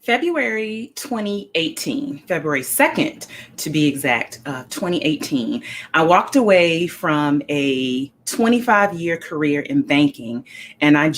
February 2018, February 2nd to be exact, 2018, I walked away from a 25-year career in banking and I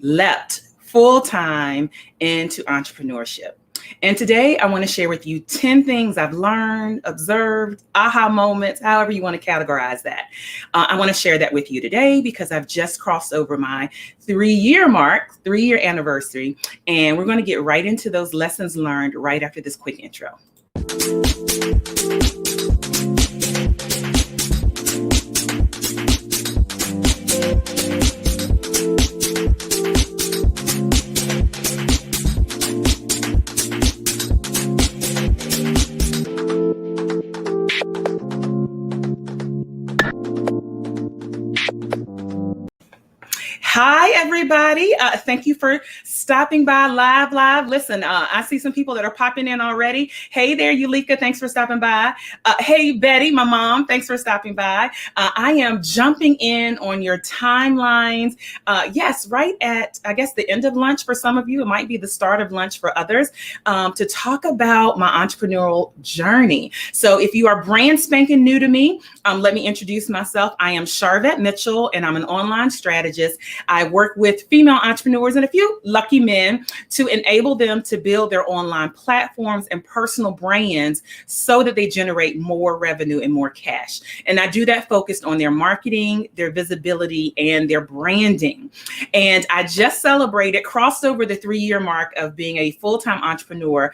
leapt full time into entrepreneurship. And today I want to share with you 10 things I've learned, observed, aha moments, however you want to categorize that. I want to share that with you today because I've just crossed over my 3-year mark, 3-year anniversary, and we're going to get right into those lessons learned right after this quick intro. Hi, everybody. Thank you for stopping by live. Listen, I see some people that are popping in already. Hey there, Yulika. Thanks for stopping by. Hey, Betty, my mom. Thanks for stopping by. I am jumping in on your timelines. Yes, right at, I guess, the end of lunch for some of you. It might be the start of lunch for others, to talk about my entrepreneurial journey. So if you are brand spanking new to me, let me introduce myself. I am Charvette Mitchell, and I'm an online strategist. I work with female entrepreneurs and a few lucky men to enable them to build their online platforms and personal brands so that they generate more revenue and more cash. And I do that focused on their marketing, their visibility, and their branding. And I just crossed over the 3-year mark of being a full-time entrepreneur.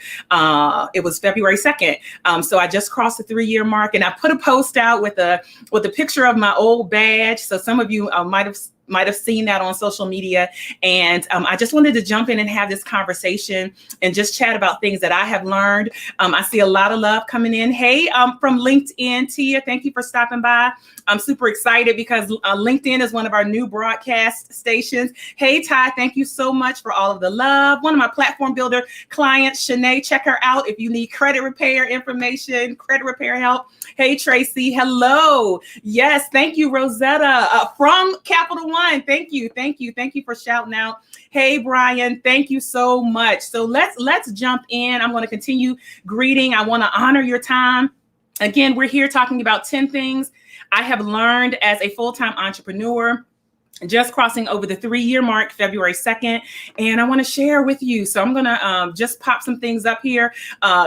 It was February 2nd. So I just crossed the 3-year mark, and I put a post out with a picture of my old badge. So some of you might have seen that on social media. And I just wanted to jump in and have this conversation and just chat about things that I have learned. I see a lot of love coming in. Hey, from LinkedIn, Tia, thank you for stopping by. I'm super excited because LinkedIn is one of our new broadcast stations. Hey, Ty, thank you so much for all of the love. One of my platform builder clients, Shanae, check her out if you need credit repair information, credit repair help. Hey, Tracy, hello. Yes, thank you, Rosetta from Capital One. Thank you for shouting out. Hey, Brian, thank you so much. So let's jump in. I'm going to continue greeting. I want to honor your time. Again, we're here talking about 10 things I have learned as a full-time entrepreneur, just crossing over the 3-year mark, February 2nd, and I want to share with you. So I'm going to just pop some things up here.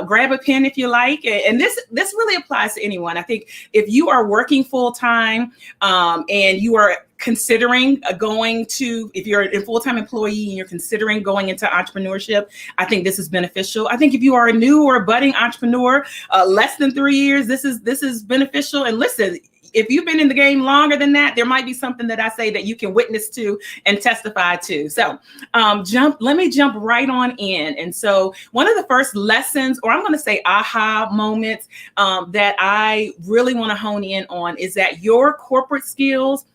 Grab a pen if you like. And this really applies to anyone. I think if you are working full-time and you are considering if you're a full-time employee and you're considering going into entrepreneurship, I think this is beneficial. I think if you are a new or a budding entrepreneur, less than 3 years, this is beneficial. And listen, if you've been in the game longer than that, there might be something that I say that you can witness to and testify to. So let me jump right on in. And so one of the first lessons, or I'm going to say aha moments, that I really want to hone in on is that your corporate skills,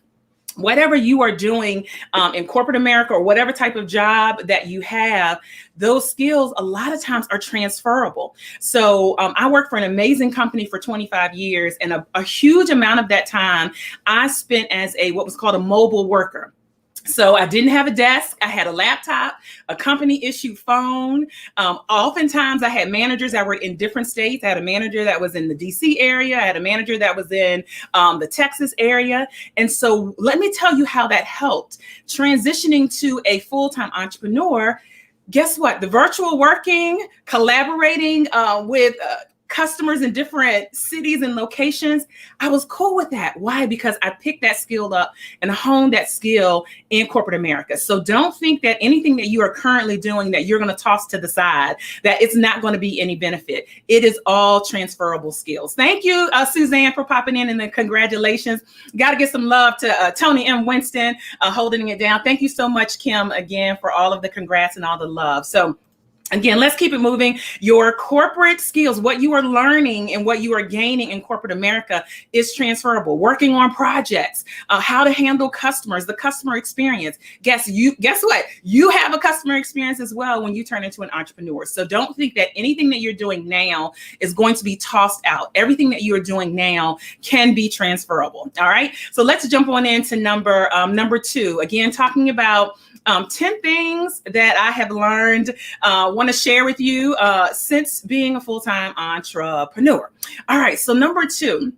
whatever you are doing in corporate America or whatever type of job that you have, those skills a lot of times are transferable. So I worked for an amazing company for 25 years, and a huge amount of that time I spent as what was called a mobile worker. So I didn't have a desk. I had a laptop, a company issued phone. Oftentimes I had managers that were in different states. I had a manager that was in the DC area. I had a manager that was in the Texas area. And so let me tell you how that helped. Transitioning to a full-time entrepreneur, guess what? The virtual working, collaborating with customers in different cities and locations, I was cool with that. Why? Because I picked that skill up and honed that skill in corporate America. So don't think that anything that you are currently doing that you're going to toss to the side, that it's not going to be any benefit. It is all transferable skills. Thank you, Suzanne, for popping in, and the congratulations. Got to give some love to Tony M. Winston, holding it down. Thank you so much, Kim, again, for all of the congrats and all the love. So again, let's keep it moving. Your corporate skills, what you are learning and what you are gaining in corporate America is transferable. Working on projects, how to handle customers, the customer experience. Guess what? You have a customer experience as well when you turn into an entrepreneur. So don't think that anything that you're doing now is going to be tossed out. Everything that you are doing now can be transferable. All right. So let's jump on into number 2. Again, talking about 10 things that I have learned, want to share with you since being a full-time entrepreneur. All right, so number 2.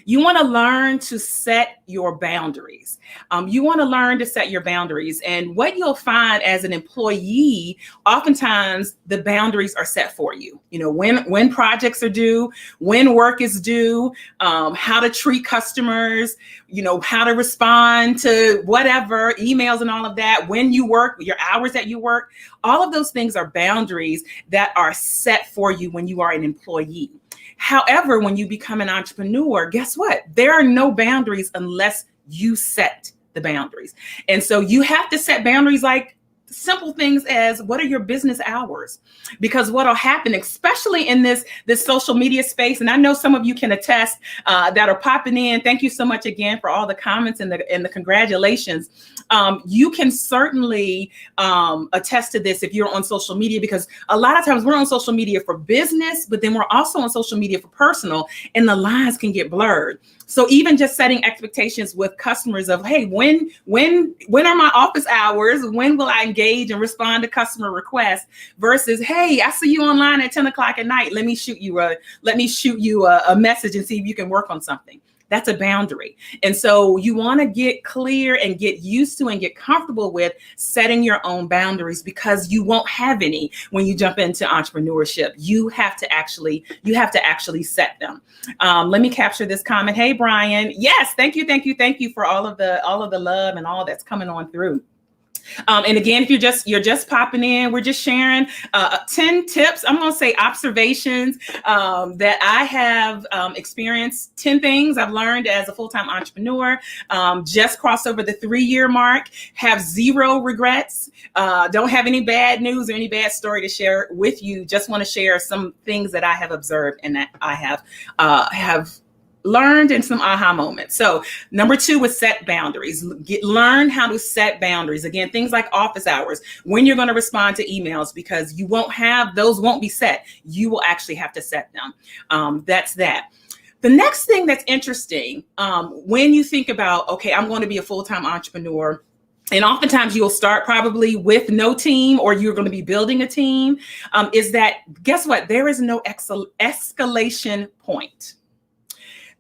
You want to learn to set your boundaries. You want to learn to set your boundaries. And what you'll find as an employee, oftentimes the boundaries are set for you. You know, when projects are due, when work is due, how to treat customers, you know, how to respond to whatever, emails and all of that, when you work, your hours that you work, all of those things are boundaries that are set for you when you are an employee. However, when you become an entrepreneur, guess what? There are no boundaries unless you set the boundaries. And so you have to set boundaries like simple things as what are your business hours? Because what will happen, especially in this social media space, and I know some of you can attest that are popping in. Thank you so much again for all the comments and the congratulations. You can certainly attest to this if you're on social media, because a lot of times we're on social media for business, but then we're also on social media for personal, and the lines can get blurred. So even just setting expectations with customers of, hey, when are my office hours? When will I engage and respond to customer requests? Versus, hey, I see you online at 10 o'clock at night. Let me shoot you a message and see if you can work on something. That's a boundary. And so you want to get clear and get used to and get comfortable with setting your own boundaries, because you won't have any when you jump into entrepreneurship. You have to actually set them. Let me capture this comment. Hey, Brian. Yes, thank you for all of the love and all that's coming on through. And again, if you're just popping in, we're just sharing 10 tips. I'm going to say observations that I have experienced, 10 things I've learned as a full-time entrepreneur, just crossed over the 3-year mark, have 0 regrets, don't have any bad news or any bad story to share with you. Just want to share some things that I have observed and that I have learned in some aha moments. So number 2 is set boundaries. Learn how to set boundaries. Again, things like office hours, when you're going to respond to emails, because those won't be set. You will actually have to set them. That's that. The next thing that's interesting, when you think about, okay, I'm going to be a full-time entrepreneur, and oftentimes you'll start probably with no team, or you're going to be building a team, is that, guess what? There is no escalation point.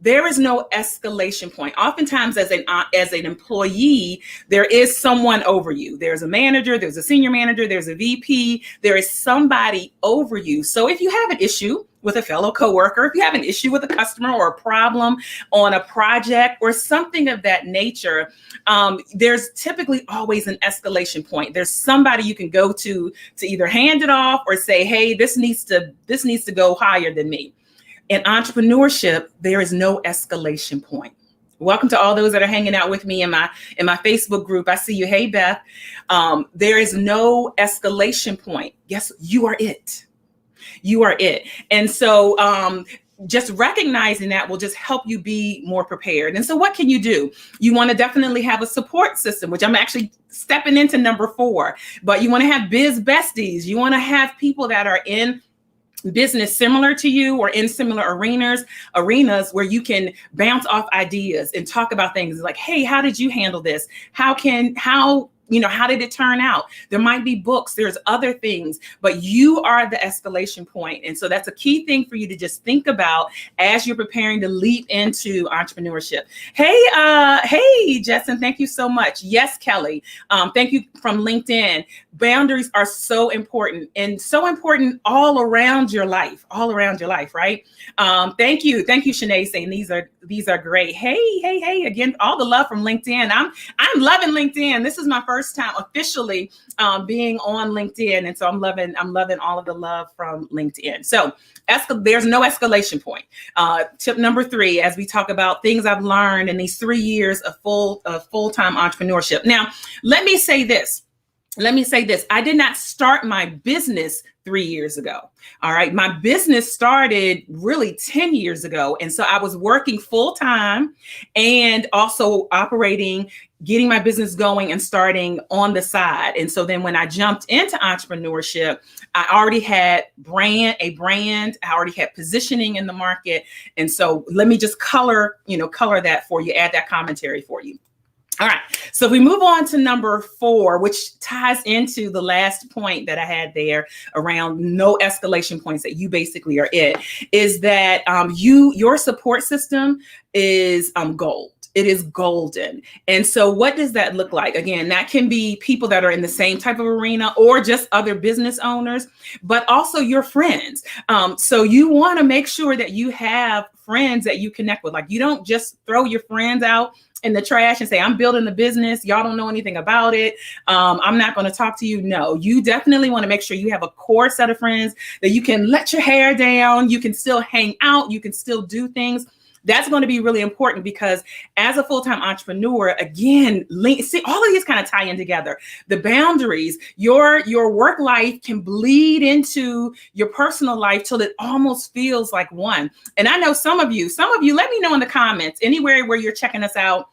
There is no escalation point. Oftentimes as an employee, there is someone over you. There's a manager, there's a senior manager, there's a VP, there is somebody over you. So if you have an issue with a fellow coworker, if you have an issue with a customer or a problem on a project or something of that nature, there's typically always an escalation point. There's somebody you can go to either hand it off or say, hey, this needs to go higher than me. In entrepreneurship, there is no escalation point. Welcome to all those that are hanging out with me in my Facebook group. I see you. Hey, Beth. There is no escalation point. Yes, you are it. You are it. And so just recognizing that will just help you be more prepared. And so what can you do? You want to definitely have a support system, which I'm actually stepping into number 4. But you want to have biz besties. You want to have people that are in business similar to you or in similar arenas where you can bounce off ideas and talk about things like, hey, how did you handle this? How did it turn out? There might be books, there's other things, but you are the escalation point. And so that's a key thing for you to just think about as you're preparing to leap into entrepreneurship. Hey, Justin, thank you so much. Yes, Kelly. Thank you from LinkedIn. Boundaries are so important, and so important all around your life, right? Thank you, Shanae, saying these are great. Hey, again, all the love from LinkedIn. I'm loving LinkedIn. This is my first time officially being on LinkedIn, and so I'm loving all of the love from LinkedIn. So there's no escalation point. Tip number 3, as we talk about things I've learned in these 3 years of full-time entrepreneurship. Now, let me say this. I did not start my business 3 years ago. All right. My business started really 10 years ago. And so I was working full time and also getting my business going and starting on the side. And so then when I jumped into entrepreneurship, I already had a brand, I already had positioning in the market. And so let me just color that for you, add that commentary for you. All right. So we move on to number 4, which ties into the last point that I had there around no escalation points, that you basically are it, is that your support system is gold. It is golden. And so what does that look like? Again, that can be people that are in the same type of arena or just other business owners, but also your friends. So you want to make sure that you have friends that you connect with. Like, you don't just throw your friends out in the trash and say, I'm building a business. Y'all don't know anything about it. I'm not going to talk to you. No, you definitely want to make sure you have a core set of friends that you can let your hair down. You can still hang out. You can still do things. That's going to be really important, because as a full-time entrepreneur, again, see, all of these kind of tie in together. The boundaries, your work life can bleed into your personal life till it almost feels like one. And I know some of you, let me know in the comments, anywhere where you're checking us out.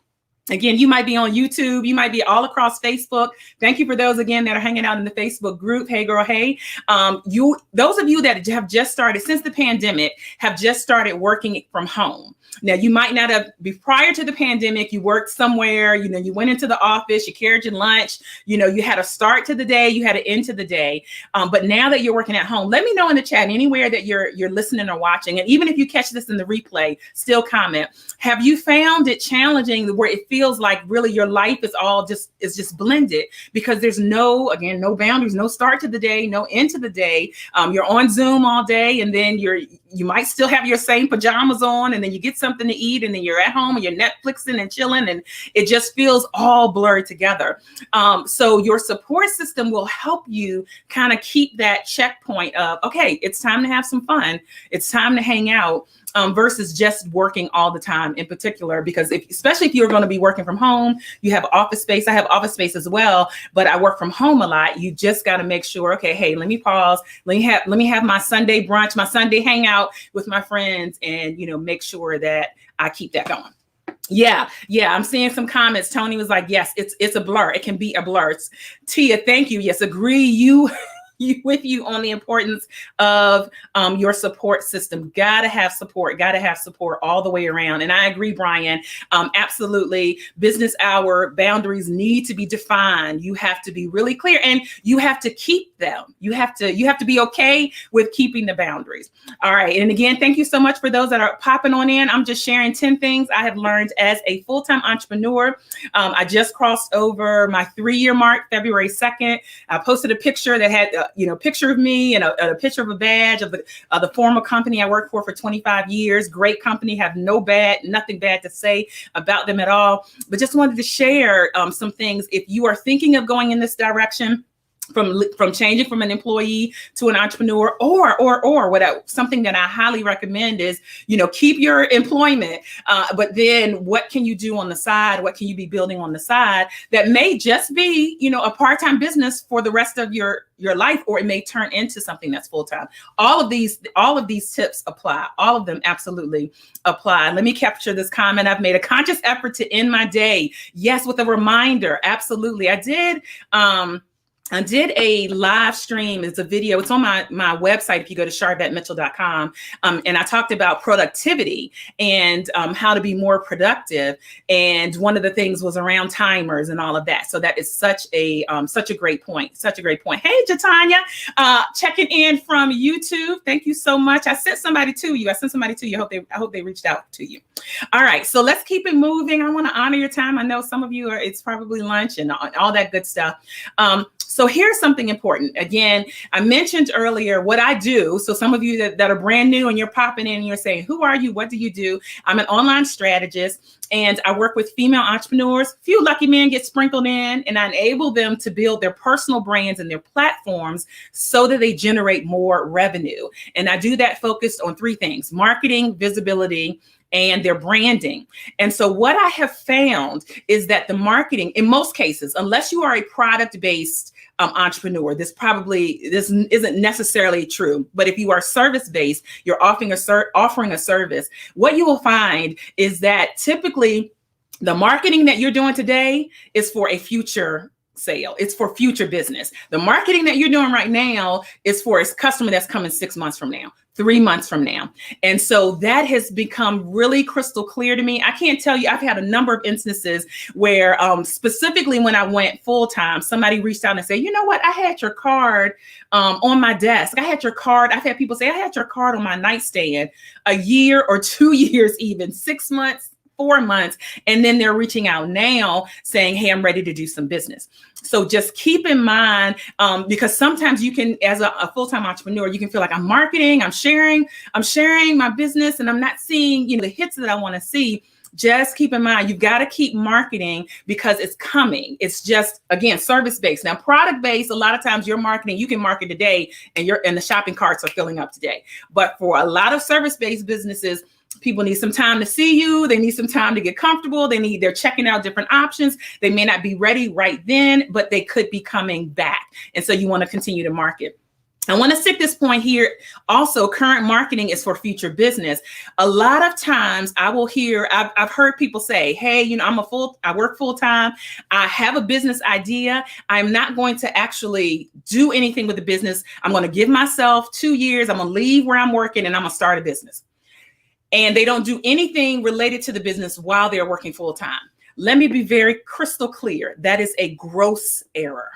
Again, you might be on YouTube. You might be all across Facebook. Thank you for those, again, that are hanging out in the Facebook group. Hey, girl, hey. Those of you that have just started, since the pandemic, have just started working from home. Now, you might not have, prior to the pandemic, you worked somewhere, you went into the office, you carried your lunch, you had a start to the day, you had an end to the day. But now that you're working at home, let me know in the chat, anywhere that you're listening or watching. And even if you catch this in the replay, still comment. Have you found it challenging where it feels like really your life is just blended, because there's no boundaries, no start to the day, no end to the day. You're on Zoom all day, and then you might still have your same pajamas on, and then you get something to eat, and then you're at home and you're Netflixing and chilling, and it just feels all blurred together. So your support system will help you kind of keep that checkpoint of, okay, it's time to have some fun. It's time to hang out. Versus just working all the time in particular, because especially if you're going to be working from home, you have office space. I have office space as well, but I work from home a lot. You just got to make sure, okay, hey, let me pause. Let me have my Sunday brunch, my Sunday hangout with my friends, and, make sure that I keep that going. Yeah. I'm seeing some comments. Tony was like, yes, it's a blur. It can be a blur. Tia, thank you. Yes, agree. With you on the importance of your support system. Gotta have support all the way around. And I agree, Brian. Absolutely. Business hour boundaries need to be defined. You have to be really clear, and you have to keep them. You have to be okay with keeping the boundaries. All right. And again, thank you so much for those that are popping on in. I'm just sharing 10 things I have learned as a full-time entrepreneur. I just crossed over my 3-year mark, February 2nd. I posted a picture that had picture of me and a picture of a badge of the former company I worked for 25 years. Great company, have nothing bad to say about them at all. But just wanted to share some things. If you are thinking of going in this direction, from changing from an employee to an entrepreneur, or whatever, something that I highly recommend is, keep your employment, but then what can you do on the side? What can you be building on the side that may just be, a part-time business for the rest of your life, or it may turn into something that's full-time. All of these tips apply. All of them absolutely apply. Let me capture this comment. I've made a conscious effort to end my day. Yes, with a reminder. Absolutely. I did a live stream. It's a video. It's on my website if you go to sharvettemitchell.com. And I talked about productivity and how to be more productive. And one of the things was around timers and all of that. So that is such a great point. Such a great point. Hey, Jatanya, checking in from YouTube. Thank you so much. I sent somebody to you. I hope they reached out to you. All right. So let's keep it moving. I want to honor your time. I know some of you it's probably lunch and all that good stuff. So here's something important. Again, I mentioned earlier what I do. So some of you that are brand new and you're popping in and you're saying, who are you? What do you do? I'm an online strategist, and I work with female entrepreneurs. Few lucky men get sprinkled in, and I enable them to build their personal brands and their platforms so that they generate more revenue. And I do that focused on 3 things: marketing, visibility, and their branding. And so what I have found is that the marketing, in most cases, unless you are a product-based entrepreneur, this isn't necessarily true. But if you are service-based, you're offering a service, what you will find is that typically the marketing that you're doing today is for a future sale. It's for future business. The marketing that you're doing right now is for a customer that's coming 6 months from now, 3 months from now. And so that has become really crystal clear to me. I can't tell you, I've had a number of instances where specifically when I went full time, somebody reached out and said, you know what, I had your card on my desk. I had your card. I've had people say, I had your card on my nightstand a year or 2 years, even 6 months, 4 months. And then they're reaching out now saying, hey, I'm ready to do some business. So just keep in mind, because sometimes you can, as a full-time entrepreneur, you can feel like I'm marketing, I'm sharing my business, and I'm not seeing, the hits that I want to see. Just keep in mind, you've got to keep marketing because it's coming. It's just, again, service-based. Now, product-based, a lot of times your marketing, you can market today and the shopping carts are filling up today. But for a lot of service-based businesses, people need some time to see you. They need some time to get comfortable. They're checking out different options. They may not be ready right then, but they could be coming back. And so you want to continue to market. I want to stick this point here. Also, current marketing is for future business. A lot of times I will hear, I've heard people say, hey, I work full time. I have a business idea. I'm not going to actually do anything with the business. I'm going to give myself 2 years. I'm going to leave where I'm working and I'm going to start a business. And they don't do anything related to the business while they're working full time. Let me be very crystal clear. That is a gross error.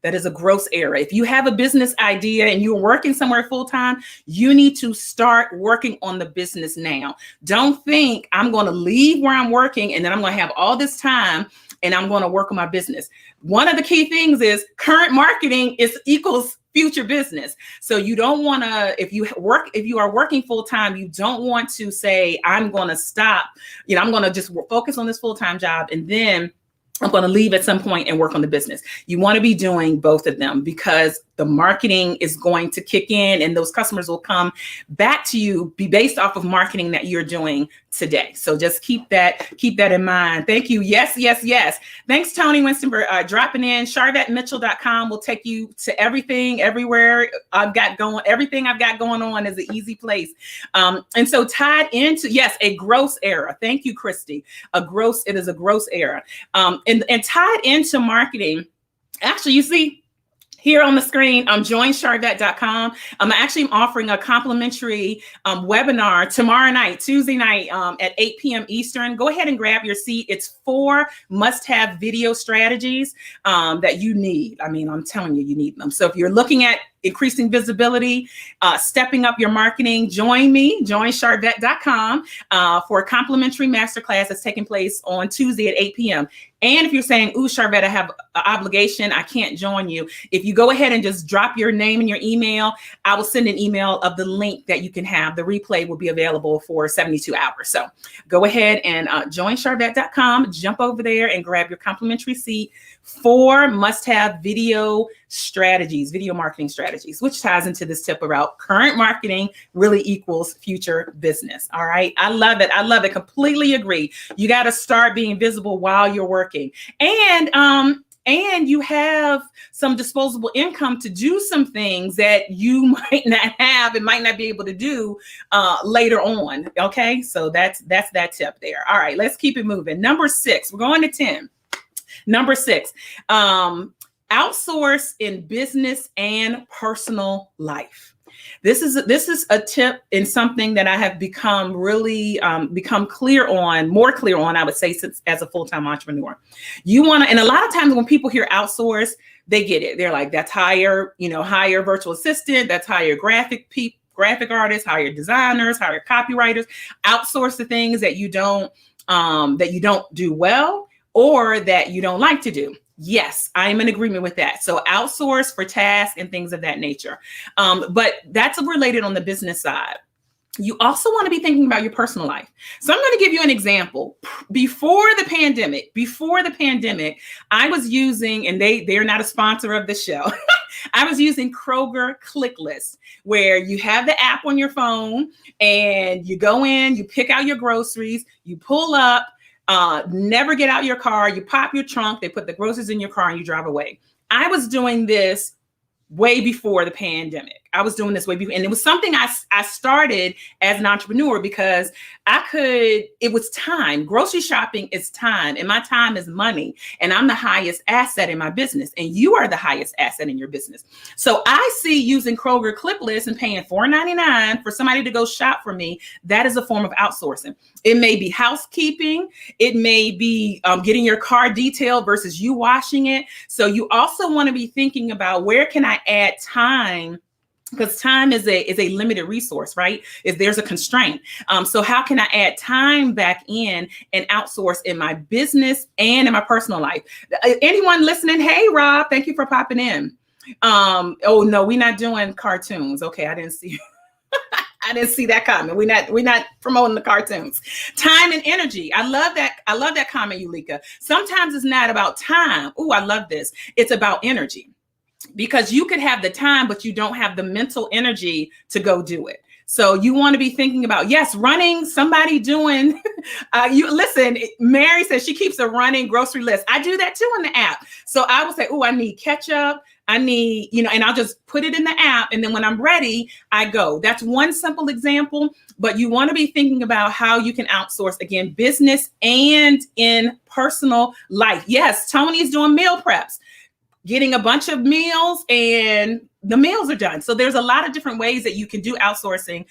That is a gross error. If you have a business idea and you're working somewhere full time, you need to start working on the business now. Don't think I'm going to leave where I'm working and then I'm going to have all this time and I'm going to work on my business. One of the key things is current marketing equals future business. So you don't want to, if you are working full time, you don't want to say, I'm going to stop, I'm going to just focus on this full-time job and then I'm going to leave at some point and work on the business. You want to be doing both of them because the marketing is going to kick in and those customers will come back to you, be based off of marketing that you're doing today. So just keep that in mind. Thank you. Yes, yes, yes. Thanks, Tony Winston, for dropping in. CharvetteMitchell.com will take you to everything, everywhere everything I've got going on is an easy place. And so tied into, yes, a gross error. Thank you, Christy. It is a gross error. And tied into marketing, actually, you see, here on the screen, joincharvette.com. I'm actually offering a complimentary webinar tomorrow night, Tuesday night at 8 p.m. Eastern. Go ahead and grab your seat. It's 4 must-have video strategies that you need. I mean, I'm telling you, you need them. So if you're looking at increasing visibility, stepping up your marketing, join me, joincharvette.com for a complimentary masterclass that's taking place on Tuesday at 8 p.m. And if you're saying, ooh, Charvette, I have an obligation, I can't join you. If you go ahead and just drop your name and your email, I will send an email of the link that you can have. The replay will be available for 72 hours. So go ahead and joincharvette.com, jump over there and grab your complimentary seat. 4 must-have video strategies, video marketing strategies, which ties into this tip about current marketing really equals future business. All right. I love it. I love it. Completely agree. You got to start being visible while you're working. And you have some disposable income to do some things that you might not have and might not be able to do later on. Okay. So that's that tip there. All right. Let's keep it moving. Number 6, we're going to 10. Number 6, outsource in business and personal life. This is a tip and something that I have become really more clear on, I would say, since as a full-time entrepreneur. You want to, and a lot of times when people hear outsource, they get it. They're like, that's hire virtual assistant, that's hire graphic artists, hire designers, hire copywriters, outsource the things that you don't do well or that you don't like to do. Yes, I am in agreement with that. So outsource for tasks and things of that nature. But that's related on the business side. You also want to be thinking about your personal life. So I'm going to give you an example. Before the pandemic, I was using, and they're not a sponsor of the show. I was using Kroger ClickList, where you have the app on your phone and you go in, you pick out your groceries, you pull up, never get out your car, you pop your trunk, they put the groceries in your car and you drive away. I was doing this way before the pandemic. I was doing this way before. And it was something I started as an entrepreneur because it was time. Grocery shopping is time, and my time is money. And I'm the highest asset in my business, and you are the highest asset in your business. So I see using Kroger Cliplist and paying $4.99 for somebody to go shop for me. That is a form of outsourcing. It may be housekeeping. It may be getting your car detailed versus you washing it. So you also want to be thinking about, where can I add time? Because time is a limited resource, right? If there's a constraint. So how can I add time back in and outsource in my business and in my personal life? Anyone listening? Hey, Rob, thank you for popping in. Oh no, we're not doing cartoons. Okay, I didn't see. I didn't see that comment. We're not promoting the cartoons. Time and energy. I love that comment, Yulika. Sometimes it's not about time. Oh, I love this. It's about energy. Because you could have the time, but you don't have the mental energy to go do it. So you want to be thinking about, yes, running, somebody doing, you listen, Mary says she keeps a running grocery list. I do that too in the app. So I will say, oh, I need ketchup. I need, and I'll just put it in the app. And then when I'm ready, I go. That's one simple example, but you want to be thinking about how you can outsource, again, business and in personal life. Yes, Tony's doing meal preps, getting a bunch of meals, and the meals are done. So there's a lot of different ways that you can do outsourcing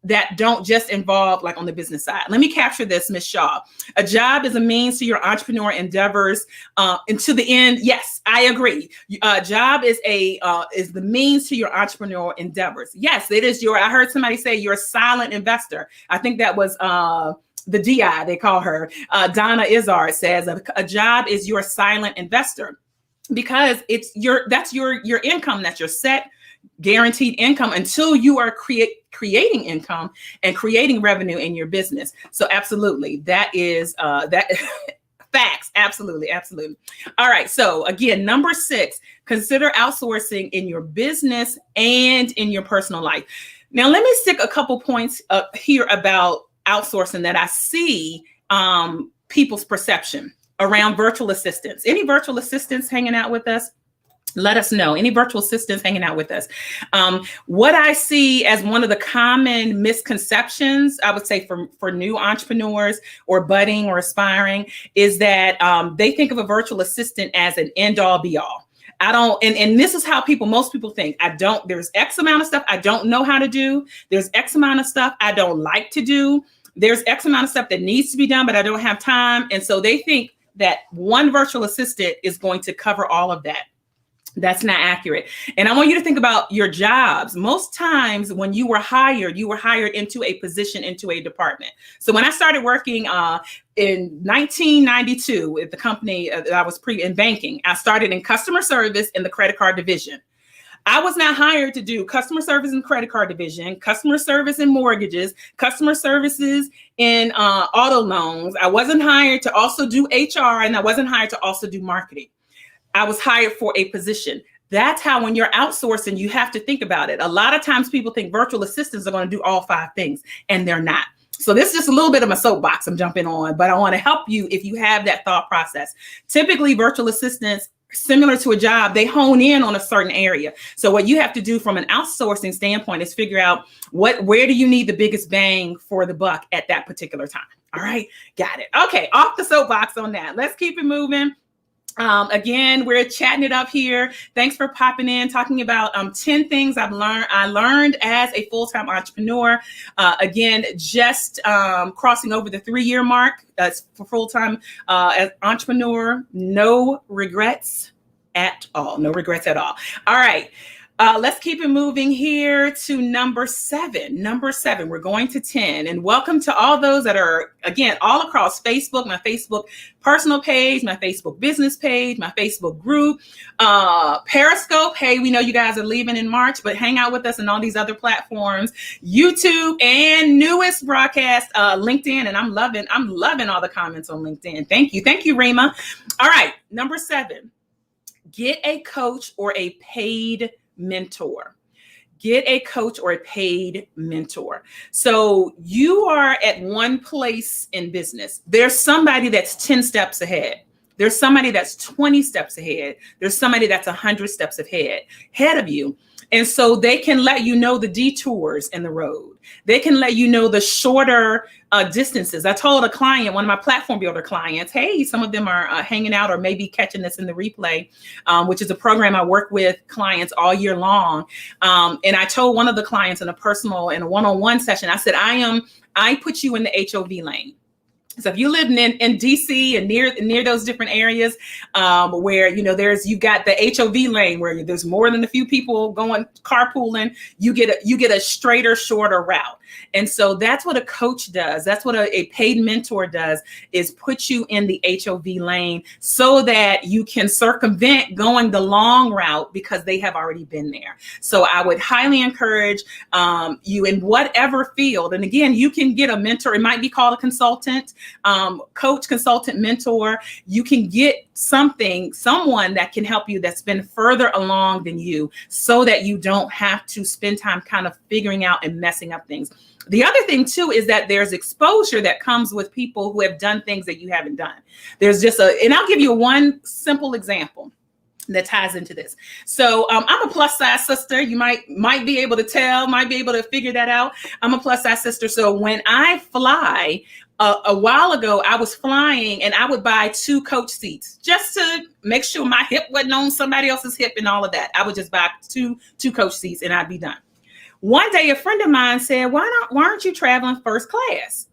that don't just involve like on the business side. Let me capture this, Ms. Shaw. A job is a means to your entrepreneur endeavors, and to the end. Yes, I agree. A job is the means to your entrepreneurial endeavors. Yes, it is I heard somebody say you're a silent investor. I think that was the DI, they call her. Donna Izzard says a job is your silent investor, because that's your income, that's your set guaranteed income until you are creating income and creating revenue in your business. So absolutely, that is that facts. Absolutely. All right. So again, number 6, consider outsourcing in your business and in your personal life. Now, let me stick a couple points up here about outsourcing that I see people's perception around virtual assistants. Any virtual assistants hanging out with us? Let us know. Any virtual assistants hanging out with us? What I see as one of the common misconceptions, I would say for new entrepreneurs or budding or aspiring, is that they think of a virtual assistant as an end all be all. I don't, and this is how most people think. There's X amount of stuff I don't know how to do. There's X amount of stuff I don't like to do. There's X amount of stuff that needs to be done, but I don't have time. And so they think that one virtual assistant is going to cover all of that. That's not accurate. And I want you to think about your jobs. Most times when you were hired into a position, into a department. So when I started working in 1992 at the company that I was in banking, I started in customer service in the credit card division. I was not hired to do customer service in credit card division, customer service in mortgages, customer services in auto loans. I wasn't hired to also do HR, and I wasn't hired to also do marketing. I was hired for a position. That's how, when you're outsourcing, you have to think about it. A lot of times people think virtual assistants are going to do all 5 things, and they're not. So this is just a little bit of my soapbox I'm jumping on, but I want to help you if you have that thought process. Typically, virtual assistants, similar to a job, they hone in on a certain area. So what you have to do from an outsourcing standpoint is figure out where do you need the biggest bang for the buck at that particular time. All right, got it. Okay, off the soapbox on that. Let's keep it moving. Again, we're chatting it up here. Thanks for popping in, talking about 10 things I learned as a full-time entrepreneur. Again, just crossing over the 3-year mark for full-time as entrepreneur. No regrets at all. No regrets at all. All right. Let's keep it moving here to number 7. Number 7, we're going to 10. And welcome to all those that are, again, all across Facebook, my Facebook personal page, my Facebook business page, my Facebook group, Periscope. Hey, we know you guys are leaving in March, but hang out with us on all these other platforms, YouTube, and newest broadcast, LinkedIn. And I'm loving all the comments on LinkedIn. Thank you, Rima. All right, number 7, get a coach or a paid mentor. Get a coach or a paid mentor. So you are at one place in business. There's somebody that's 10 steps ahead. There's somebody that's 20 steps ahead. There's somebody that's 100 steps ahead of you. And so they can let you know the detours in the road. They can let you know the shorter distances. I told a client, one of my platform builder clients, hey, some of them are hanging out or maybe catching this in the replay, which is a program I work with clients all year long. And I told one of the clients in a personal and a one-on-one session, I said, I put you in the HOV lane. So if you live in DC and near those different areas where, you've got the HOV lane where there's more than a few people going carpooling, you get a straighter, shorter route. And so that's what a coach does. That's what a paid mentor does, is put you in the HOV lane so that you can circumvent going the long route because they have already been there. So I would highly encourage you in whatever field. And again, you can get a mentor. It might be called a consultant. Coach, consultant, mentor. You can get someone that can help you that's been further along than you, so that you don't have to spend time kind of figuring out and messing up things. The other thing too is that there's exposure that comes with people who have done things that you haven't done. There's and I'll give you one simple example that ties into this. So I'm a plus size sister. You might be able to tell, might be able to figure that out. I'm a plus size sister. So when I fly, a while ago, I was flying and I would buy 2 coach seats just to make sure my hip wasn't on somebody else's hip and all of that. I would just buy two coach seats and I'd be done. One day, a friend of mine said, why aren't you traveling first class?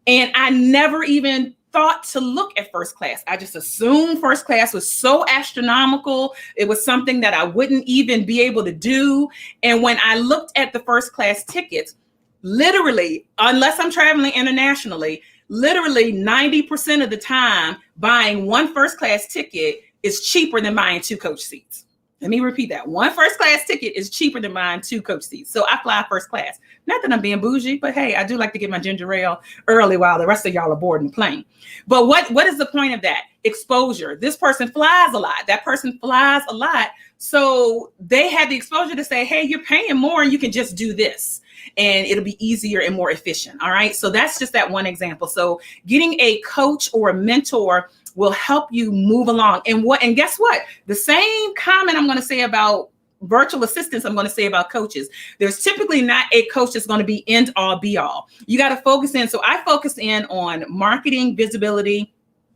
And I never even thought to look at first class. I just assumed first class was so astronomical. It was something that I wouldn't even be able to do. And when I looked at the first class tickets, literally, unless I'm traveling internationally, literally 90% of the time, buying one first class ticket is cheaper than buying 2 coach seats. Let me repeat that. One first class ticket is cheaper than buying 2 coach seats. So I fly first class. Not that I'm being bougie, but hey, I do like to get my ginger ale early while the rest of y'all are boarding the plane. But what is the point of that? Exposure. This person flies a lot. That person flies a lot. So they had the exposure to say, hey, you're paying more and you can just do this. And it'll be easier and more efficient. All right. So that's just that one example. So getting a coach or a mentor will help you move along. And guess what? The same comment I'm going to say about virtual assistants, I'm going to say about coaches. There's typically not a coach that's going to be end all be all. You got to focus in. So I focus in on marketing, visibility,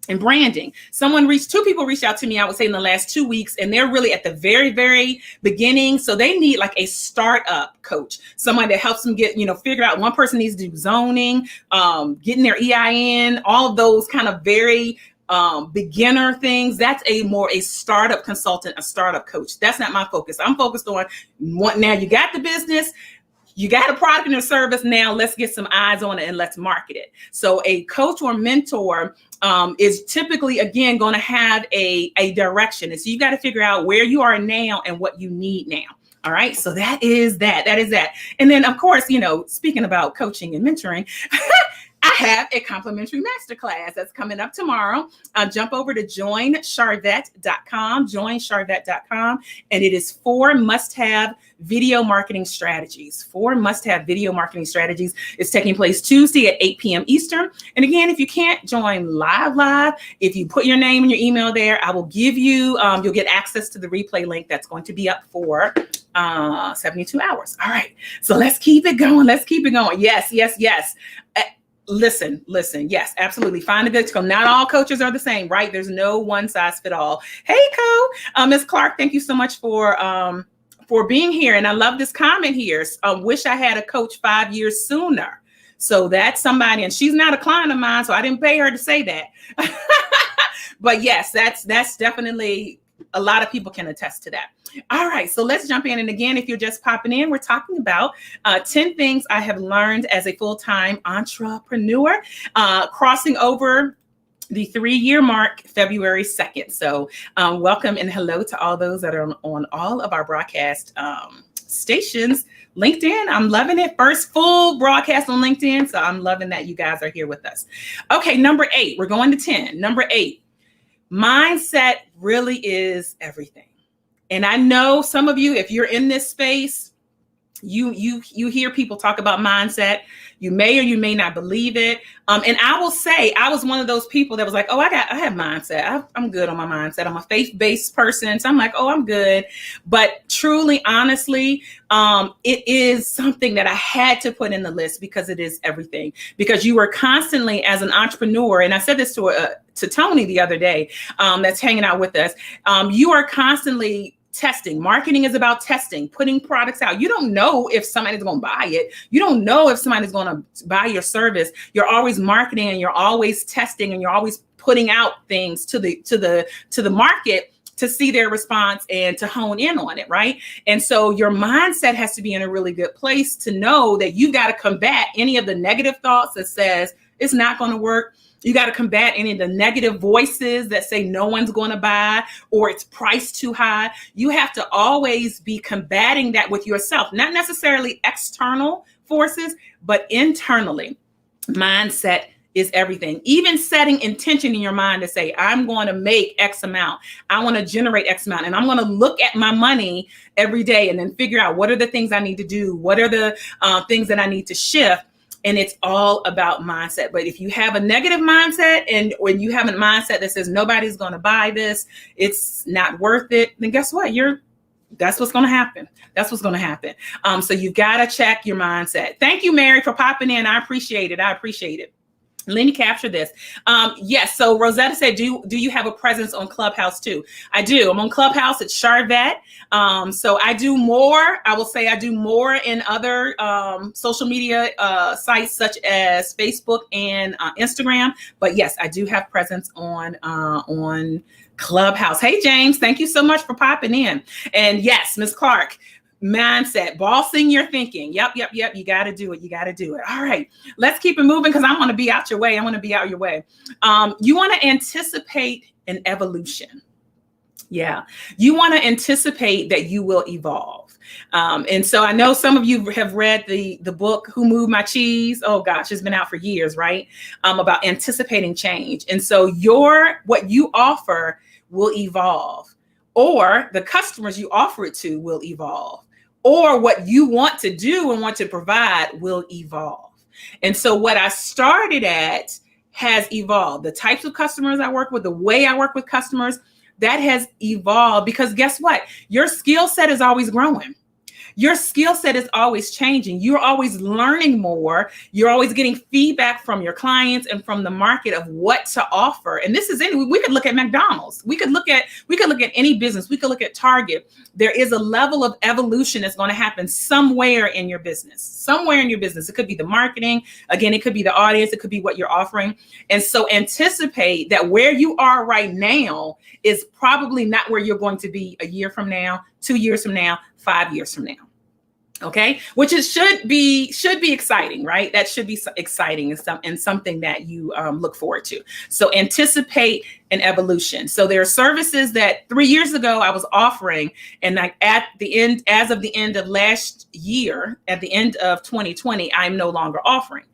and branding. 2 people reached out to me, I would say in the last 2 weeks, and they're really at the very, very beginning. So they need like a startup coach, someone that helps them get, figure out. One person needs to do zoning, getting their EIN, all of those kind of very beginner things. That's a startup consultant, a startup coach. That's not my focus. I'm focused on now you got the business, you got a product and a service. Now let's get some eyes on it and let's market it. So a coach or mentor is typically, again, going to have a direction. And so you got to figure out where you are now and what you need now. All right. So that is that. And then, of course, speaking about coaching and mentoring, I have a complimentary masterclass that's coming up tomorrow. Jump over to joinsharvette.com, joinsharvette.com, and it is 4 must-have video marketing strategies. 4 must-have video marketing strategies. It's taking place Tuesday at 8 p.m. Eastern. And again, if you can't join live, if you put your name and your email there, I will give you, you'll get access to the replay link that's going to be up for 72 hours. All right. So let's keep it going. Yes. Listen. Yes, absolutely. Find a good coach. Not all coaches are the same, right? There's no one size fit all. Hey, Ms. Clark, thank you so much for being here. And I love this comment here. Wish I had a coach 5 years sooner. So that's somebody, and she's not a client of mine, so I didn't pay her to say that. But yes, that's definitely, a lot of people can attest to that. All right, so let's jump in. And again, if you're just popping in, we're talking about 10 things I have learned as a full-time entrepreneur, crossing over the 3-year mark, February 2nd. So welcome and hello to all those that are on all of our broadcast stations. LinkedIn, I'm loving it. First full broadcast on LinkedIn. So I'm loving that you guys are here with us. Okay, number 8, we're going to 10. Number 8, mindset really is everything. And I know some of you, if you're in this space, You hear people talk about mindset. You may or you may not believe it. And I will say, I was one of those people that was like, oh, I have mindset. I'm good on my mindset. I'm a faith-based person. So I'm like, oh, I'm good. But truly, honestly, it is something that I had to put in the list because it is everything. Because you are constantly, as an entrepreneur, and I said this to Tony the other day, that's hanging out with us, you are constantly testing. Marketing is about testing, putting products out. You don't know if somebody's going to buy it. You don't know if somebody's going to buy your service. You're always marketing and you're always testing and you're always putting out things to the market to see their response and to hone in on it, right? And so your mindset has to be in a really good place to know that you got to combat any of the negative thoughts that says it's not going to work. You got to combat any of the negative voices that say no one's going to buy or it's priced too high. You have to always be combating that with yourself, not necessarily external forces, but internally. Mindset is everything. Even setting intention in your mind to say, I'm going to make X amount. I want to generate X amount. And I'm going to look at my money every day and then figure out what are the things I need to do? What are the things that I need to shift? And it's all about mindset. But if you have a negative mindset and when you have a mindset that says nobody's going to buy this, it's not worth it, then guess what? That's what's going to happen. That's what's going to happen. So you've got to check your mindset. Thank you, Mary, for popping in. I appreciate it. Let me capture this. Yes. So Rosetta said, do you have a presence on Clubhouse too? I do. I'm on Clubhouse at Charvette. So I do more. I will say I do more in other social media sites such as Facebook and Instagram. But yes, I do have presence on Clubhouse. Hey, James, thank you so much for popping in. And yes, Ms. Clark. Mindset, bossing your thinking. Yep. You got to do it. All right, let's keep it moving because I want to be out your way. You want to anticipate an evolution. Yeah, you want to anticipate that you will evolve. And so I know some of you have read the book, Who Moved My Cheese? Oh gosh, it's been out for years, right? About anticipating change. And so what you offer will evolve, or the customers you offer it to will evolve. Or what you want to do and want to provide will evolve. And so what I started at has evolved. The types of customers I work with, the way I work with customers, that has evolved because guess what? Your skill set is always growing. Your skill set is always changing. You're always learning more. You're always getting feedback from your clients and from the market of what to offer. And this is we could look at McDonald's. We could look at any business. We could look at Target. There is a level of evolution that's going to happen somewhere in your business. It could be the marketing. Again, it could be the audience. It could be what you're offering. And so anticipate that where you are right now is probably not where you're going to be a year from now, 2 years from now, 5 years from now. Okay, which should be exciting, right? That should be exciting and something that you look forward to. So anticipate an evolution. So there are services that 3 years ago I was offering, and as of the end of last year, at the end of 2020, I'm no longer offering.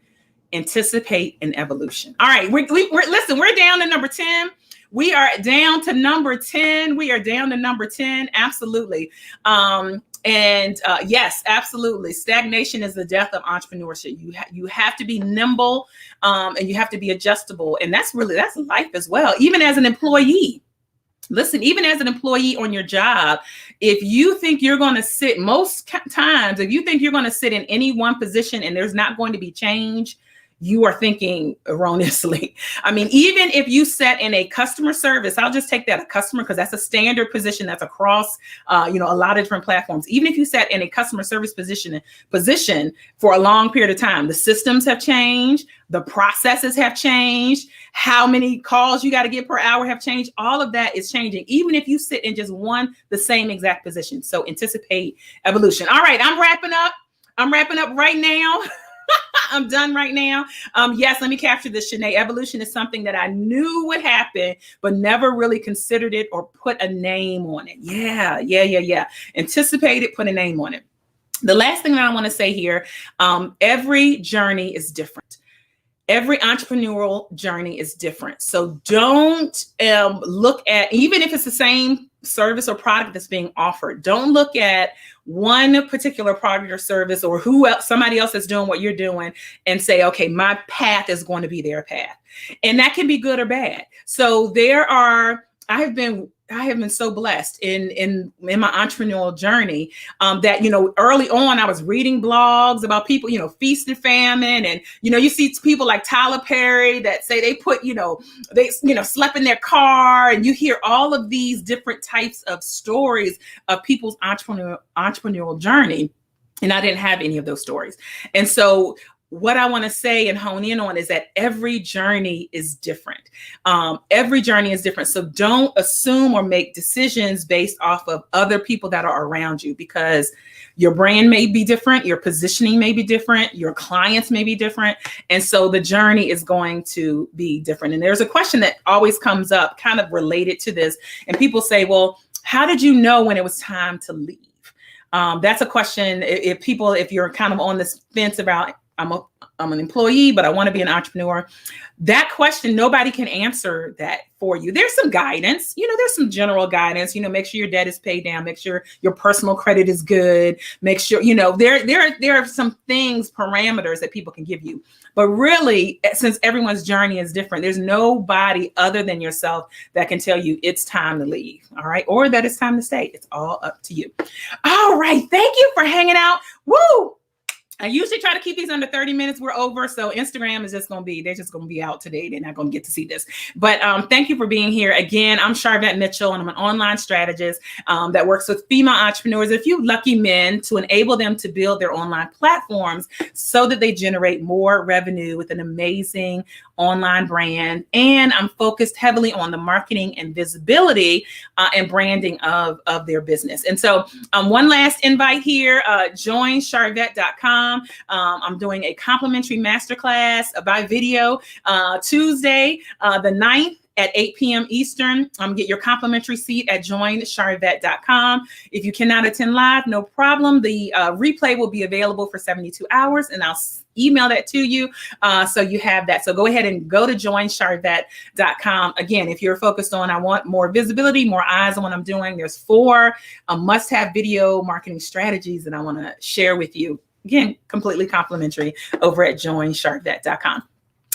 Anticipate an evolution. All right, we're down to number 10. We are down to number 10. Absolutely. Yes, absolutely. Stagnation is the death of entrepreneurship. You have to be nimble, and you have to be adjustable. And that's life as well. Even as an employee, listen, even as an employee on your job, if you think you're going to sit in any one position and there's not going to be change, you are thinking erroneously. I mean, even if you sat in a customer service, I'll just take that a customer because that's a standard position that's across, a lot of different platforms. Even if you sat in a customer service position for a long period of time, the systems have changed, the processes have changed, how many calls you got to get per hour have changed. All of that is changing, even if you sit in just the same exact position. So anticipate evolution. All right, I'm wrapping up right now. I'm done right now. Yes, let me capture this, Shanae. Evolution is something that I knew would happen, but never really considered it or put a name on it. Yeah. Anticipate it, put a name on it. The last thing that I want to say here, every journey is different. every entrepreneurial journey is different. So don't look at, even if it's the same service or product that's being offered, don't look at one particular product or service or who else, somebody else is doing what you're doing, and say, okay, my path is going to be their path. And that can be good or bad. So I have been so blessed in my entrepreneurial journey that, early on I was reading blogs about people, feast and famine. And, you see people like Tyler Perry that say they put, they slept in their car, and you hear all of these different types of stories of people's entrepreneurial journey. And I didn't have any of those stories. And so what I want to say and hone in on is that every journey is different. Every journey is different. So don't assume or make decisions based off of other people that are around you, because your brand may be different, your positioning may be different, your clients may be different. And so the journey is going to be different. And there's a question that always comes up kind of related to this. And people say, well, how did you know when it was time to leave? That's a question. If you're kind of on this fence about, I'm an employee, but I want to be an entrepreneur. That question, nobody can answer that for you. There's some guidance, there's some general guidance, make sure your debt is paid down, make sure your personal credit is good, make sure, there are some things, parameters that people can give you. But really, since everyone's journey is different, there's nobody other than yourself that can tell you it's time to leave. All right. Or that it's time to stay. It's all up to you. All right. Thank you for hanging out. Woo! I usually try to keep these under 30 minutes. We're over. So Instagram is they're just going to be out today. They're not going to get to see this. But thank you for being here. Again, I'm Sharvette Mitchell, and I'm an online strategist that works with female entrepreneurs, a few lucky men, to enable them to build their online platforms so that they generate more revenue with an amazing online brand. And I'm focused heavily on the marketing and visibility and branding of their business. And so one last invite here, join Sharvette.com. I'm doing a complimentary masterclass by video Tuesday, the 9th at 8 p.m. Eastern. Get your complimentary seat at joinsharvette.com. If you cannot attend live, no problem. The replay will be available for 72 hours, and I'll email that to you. So you have that. So go ahead and go to joinsharvette.com. Again, if you're focused on, I want more visibility, more eyes on what I'm doing, there's 4 must-have video marketing strategies that I want to share with you. Again, completely complimentary over at joinsharvette.com.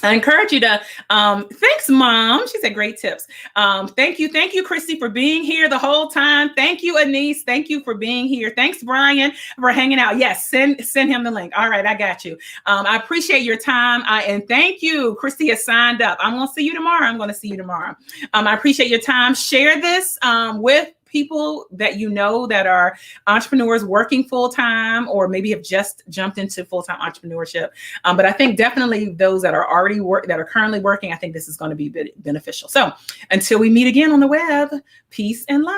I encourage you to, thanks, Mom. She said great tips. Thank you, Christy, for being here the whole time. Thank you, Anise. Thank you for being here. Thanks, Brian, for hanging out. Yes, send him the link. All right, I got you. I appreciate your time. And thank you. Christy has signed up. I'm going to see you tomorrow. I appreciate your time. Share this with people that that are entrepreneurs working full-time, or maybe have just jumped into full-time entrepreneurship. But I think definitely those that are already that are currently working, I think this is going to be beneficial. So until we meet again on the web, peace and love.